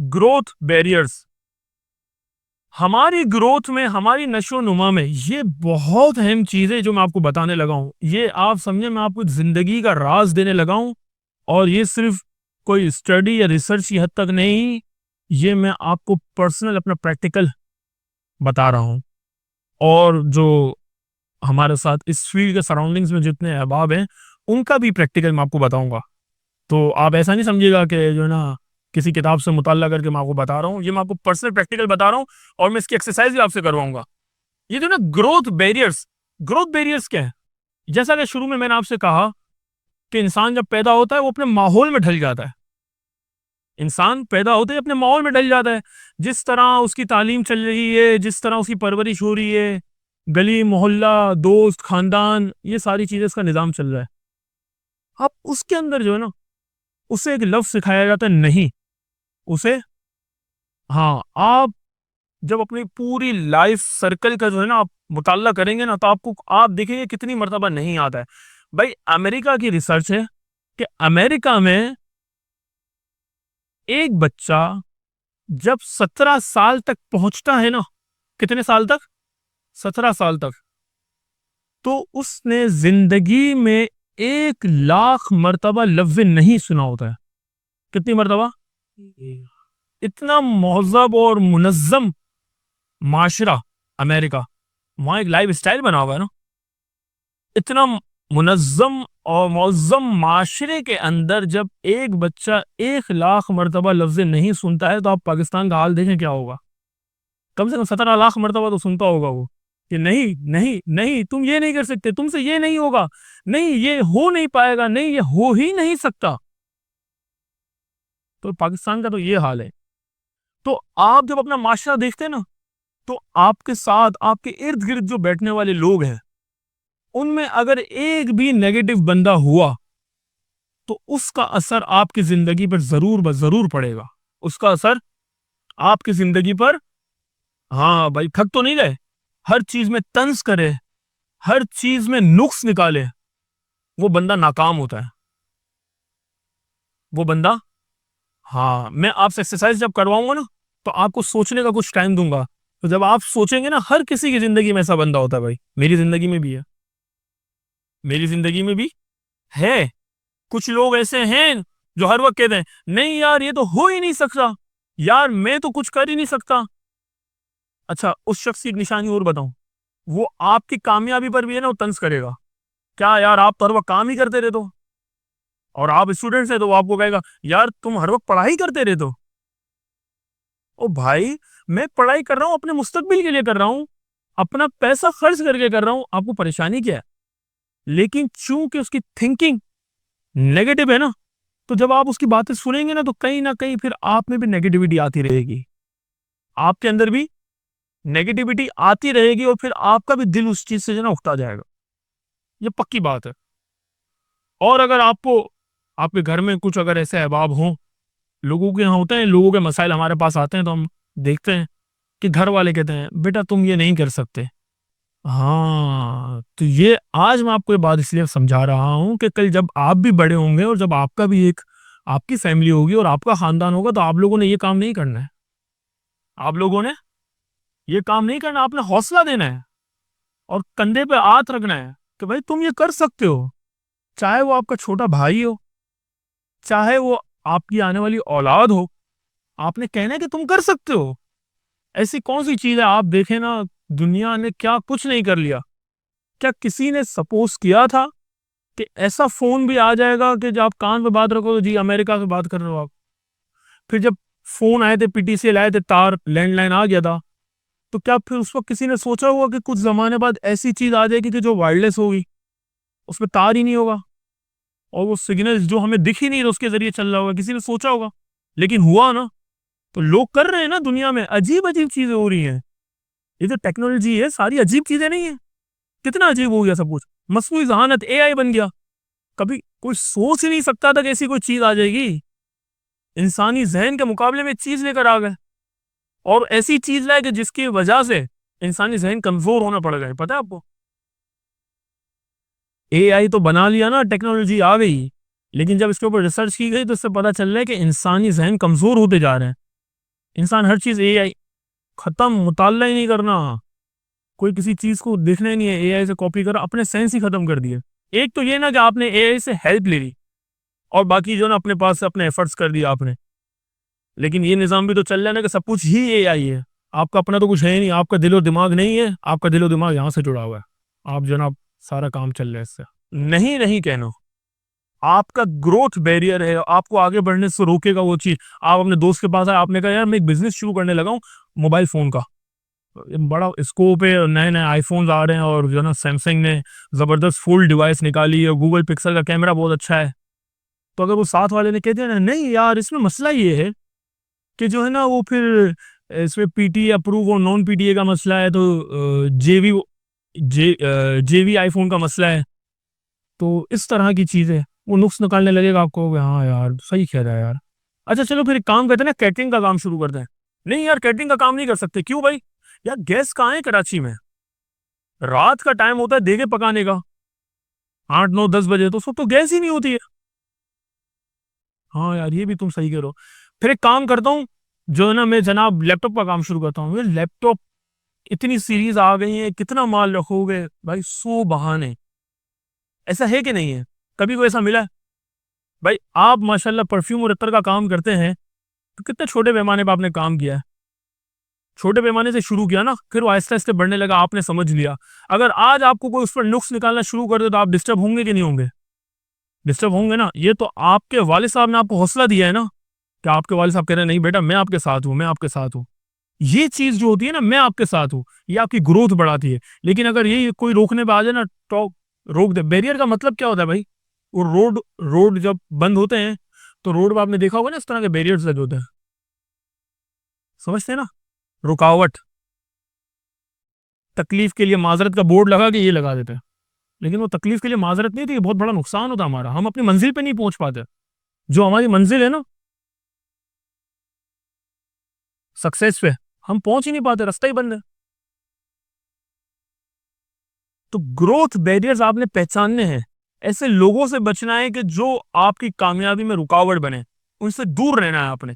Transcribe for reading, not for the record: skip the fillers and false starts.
Growth barriers हमारी growth में, हमारी नशो नुमा में, ये बहुत अहम चीज है जो मैं आपको बताने लगा हूं। ये आप समझे, मैं आपको जिंदगी का राज देने लगा हूं। और ये सिर्फ कोई स्टडी या रिसर्च की हद तक नहीं, ये मैं आपको पर्सनल अपना प्रैक्टिकल बता रहा हूं। और जो हमारे साथ इस फील्ड के सराउंडिंग्स में जितने अहबाब हैं, उनका भी प्रैक्टिकल मैं आपको बताऊंगा। तो आप ऐसा नहीं समझिएगा कि जो है ना किसी किताब से मुताल्ला करके मैं आपको बता रहा हूँ। ये मैं आपको पर्सनल प्रैक्टिकल बता रहा हूँ और मैं इसकी एक्सरसाइज भी आपसे करवाऊंगा। ये जो ना ग्रोथ बैरियर्स क्या है? जैसा कि शुरू में मैंने आपसे कहा कि इंसान जब पैदा होता है वो अपने माहौल में ढल जाता है। इंसान पैदा होते ही अपने माहौल में ढल जाता है। जिस तरह उसकी तालीम चल रही है, जिस तरह उसकी परवरिश हो रही है, गली मोहल्ला, दोस्त, खानदान, ये सारी चीजें, इसका निजाम चल रहा है। अब उसके अंदर जो है ना, उसे एक लफ्ज सिखाया जाता है, नहीं। उसे, हाँ, आप जब अपनी पूरी लाइफ सर्कल का जो है ना आप मुताल्ला करेंगे ना, तो आपको, आप देखेंगे कितनी मर्तबा नहीं आता है। भाई, अमेरिका की रिसर्च है कि अमेरिका में एक बच्चा जब 17 साल तक पहुंचता है ना, कितने साल तक? 17 साल तक, तो उसने जिंदगी में 1 लाख मर्तबा लफ्ज नहीं सुना होता है। कितनी मर्तबा? इतना महजब और मुनज्जम माशरा अमेरिका, वहां एक लाइफ स्टाइल बना हुआ है ना, इतना मुनज्जम और मुअज्जम माशरे के अंदर जब एक बच्चा 1 लाख मरतबा लफ्ज नहीं सुनता है, तो आप पाकिस्तान का हाल देखें क्या होगा। कम से कम 17 लाख मरतबा तो सुनता होगा वो कि नहीं नहीं नहीं, तुम ये नहीं कर सकते, तुमसे ये नहीं होगा, नहीं ये हो नहीं पाएगा, नहीं ये हो ही नहीं सकता। तो पाकिस्तान का तो ये हाल है। तो आप जब अपना माशरा देखते हैं ना, तो आपके साथ, आपके इर्द गिर्द जो बैठने वाले लोग हैं, उनमें अगर एक भी नेगेटिव बंदा हुआ, तो उसका असर आपकी जिंदगी पर जरूर ब जरूर पड़ेगा। उसका असर आपकी जिंदगी पर, हाँ भाई, थक तो नहीं गए? हर चीज में तंज करे, हर चीज में नुक्स निकाले, वो बंदा नाकाम होता है। वो बंदा, हाँ, मैं आपसे एक्सरसाइज जब करवाऊंगा ना, तो आपको सोचने का कुछ टाइम दूंगा। तो जब आप सोचेंगे ना, हर किसी की जिंदगी में ऐसा बंदा होता है भाई। मेरी जिंदगी में भी है, मेरी जिंदगी में भी है। कुछ लोग ऐसे हैं जो हर वक्त कहते हैं, नहीं यार ये तो हो ही नहीं सकता, यार मैं तो कुछ कर ही नहीं सकता। अच्छा, उस शख्स की एक निशानी और बताऊं, वो आपकी कामयाबी पर भी है ना, वो तंज करेगा। क्या यार, आप तो हर वक्त काम ही करते रहते हो, और आप स्टूडेंट्स हैं, तो वो आपको कहेगा, यार तुम हर वक्त पढ़ाई करते रहते हो। ओ भाई, मैं पढ़ाई कर रहा हूं, अपने मुस्तकबिल के लिए कर रहा हूं, अपना पैसा खर्च करके कर रहा हूं, आपको परेशानी क्या है? लेकिन चूंकि उसकी थिंकिंग नेगेटिव है ना, तो जब आप उसकी बातें सुनेंगे ना कहीं फिर आप में भी नेगेटिविटी आती रहेगी, आपके अंदर भी नेगेटिविटी आती रहेगी, और फिर आपका भी दिल उस चीज से जो ना उठता जाएगा। ये पक्की बात है। और अगर आपको, आपके घर में कुछ अगर ऐसे अहबाब हों, लोगों के यहाँ होते हैं, लोगों के मसाइल हमारे पास आते हैं, तो हम देखते हैं कि घर वाले कहते हैं, बेटा तुम ये नहीं कर सकते। हाँ, तो ये आज मैं आपको ये बात इसलिए समझा रहा हूं कि कल जब आप भी बड़े होंगे, और जब आपका भी एक, आपकी फैमिली होगी और आपका खानदान होगा, तो आप लोगों ने ये काम नहीं करना है। आप लोगों ने ये काम नहीं करना, आपने हौसला देना है और कंधे पे हाथ रखना है कि भाई तुम ये कर सकते हो। चाहे वो आपका छोटा भाई हो, चाहे वो आपकी आने वाली औलाद हो, आपने कहना है कि तुम कर सकते हो। ऐसी कौन सी चीज है, आप देखें ना, दुनिया ने क्या कुछ नहीं कर लिया। क्या किसी ने सपोज किया था कि ऐसा फोन भी आ जाएगा कि जब आप कान पे बात रखो तो जी अमेरिका से बात कर रहे हो आप? फिर जब फोन आए थे, पीटीसी आए थे, तार लैंडलाइन आ गया था, तो क्या फिर उस वक्त किसी ने सोचा होगा कि कुछ जमाने बाद ऐसी चीज आ जाएगी कि जो वायरलेस होगी, उसमें तार ही नहीं होगा, और वो सिग्नल जो हमें दिख ही नहीं रहा उसके जरिए चल रहा होगा? किसी ने सोचा होगा? लेकिन हुआ ना। तो लोग कर रहे हैं ना, दुनिया में अजीब अजीब चीजें हो रही हैं। ये जो टेक्नोलॉजी है, सारी अजीब चीजें नहीं है। कितना अजीब हो गया सब कुछ, मसनूई जहानत, एआई बन गया। कभी कोई सोच ही नहीं सकता था कि ऐसी कोई चीज आ जाएगी। इंसानी जहन के मुकाबले में चीज लेकर आ गए, और ऐसी चीज लाए कि जिसकी वजह से इंसानी जहन कमजोर होना पड़ गए। पता है आपको? एआई तो बना लिया ना, टेक्नोलॉजी आ गई, लेकिन जब इसके ऊपर रिसर्च की गई तो इससे पता चल रहा है कि इंसानी जहन कमजोर होते जा रहे हैं। इंसान हर चीज एआई, खत्म, मुताल्ला ही नहीं करना, कोई किसी चीज को देखना ही नहीं है, एआई से कॉपी कर, अपने सेंस ही खत्म कर दिए। एक तो ये ना कि आपने एआई से हेल्प ले ली, और बाकी जो ना अपने पास से अपने एफर्ट्स कर दिया आपने। लेकिन ये निज़ाम भी तो चल रहा है ना कि सब कुछ ही एआई है, आपका अपना तो कुछ है ही नहीं, आपका दिलो दिमाग नहीं है, आपका दिलो दिमाग यहाँ से जुड़ा हुआ है, आप जनाब सारा काम चल रहा है इससे। नहीं नहीं कहना, आपका ग्रोथ बैरियर है, आपको आगे बढ़ने से रोकेगा वो चीज। आप अपने दोस्त के पास आए, आपने कहा यार मैं एक बिजनेस शुरू करने लगा हूँ मोबाइल फोन का, बड़ा स्कोप है, नए नए आईफोन आ रहे हैं, और जो ना सैमसंग ने जबरदस्त फुल डिवाइस निकाली है, गूगल पिक्सल का कैमरा बहुत अच्छा है। तो अगर वो साथ वाले ने कह दिया ना नहीं यार इसमें मसला ये है कि जो है ना वो फिर इसमें पीटी अप्रूव और नॉन पीटीए का मसला है, तो जेवी आईफोन का मसला है, तो इस तरह की चीजें वो नुक्स निकालने लगेगा आपको, हाँ यार सही कह रहा है यार। अच्छा चलो फिर एक काम करते हैं ना, कैटरिंग का काम शुरू करते हैं। नहीं यार कैटरिंग का काम नहीं कर सकते, क्यों भाई? यार गैस कहाँ है कराची में, रात का टाइम होता है देगे पकाने का, 8 9 10 बजे तो सब तो गैस ही नहीं होती है। हाँ यार ये भी तुम सही कह रहे हो। फिर एक काम करता हूँ, जो है ना मैं जनाब लैपटॉप का काम शुरू करता हूँ। ये लैपटॉप इतनी सीरीज आ गई है, कितना माल रखोगे भाई, 100 बहाने। ऐसा है कि नहीं है? कभी कोई ऐसा मिला है? भाई आप माशाल्लाह परफ्यूम और इत्र का काम करते हैं, तो कितने छोटे पैमाने पर आपने काम किया है, छोटे पैमाने से शुरू किया ना, फिर वो आहिस्ता आहिस्ता बढ़ने लगा, आपने समझ लिया। अगर आज आपको कोई उस पर नुक्स निकालना शुरू कर दे तो आप डिस्टर्ब होंगे कि नहीं होंगे? डिस्टर्ब होंगे ना। ये तो आपके वालिद साहब ने आपको हौसला दिया है ना, कि आपके वालिद साहब कह रहे हैं नहीं बेटा मैं आपके साथ हूँ, मैं आपके साथ हूँ। ये चीज जो होती है ना, मैं आपके साथ हूँ, ये आपकी ग्रोथ बढ़ाती है। लेकिन अगर ये कोई रोकने पे आ जाए ना, तो रोक दे। बैरियर का मतलब क्या होता है भाई? वो रोड रोड जब बंद होते हैं, तो रोड पर आपने देखा होगा ना इस तरह के बैरियर्स लगे होते हैं, समझते हैं ना? रुकावट, तकलीफ के लिए माजरत का बोर्ड लगा के ये लगा देते हैं। लेकिन वो तकलीफ के लिए माजरत नहीं थी, बहुत बड़ा नुकसान होता हमारा, हम अपनी मंजिल पे नहीं पहुंच पाते। जो हमारी मंजिल है ना, सक्सेस पे, हम पहुंच ही नहीं पाते, रास्ता ही बंद है। तो ग्रोथ बैरियर्स आपने पहचानने हैं, ऐसे लोगों से बचना है कि जो आपकी कामयाबी में रुकावट बने, उनसे दूर रहना है आपने।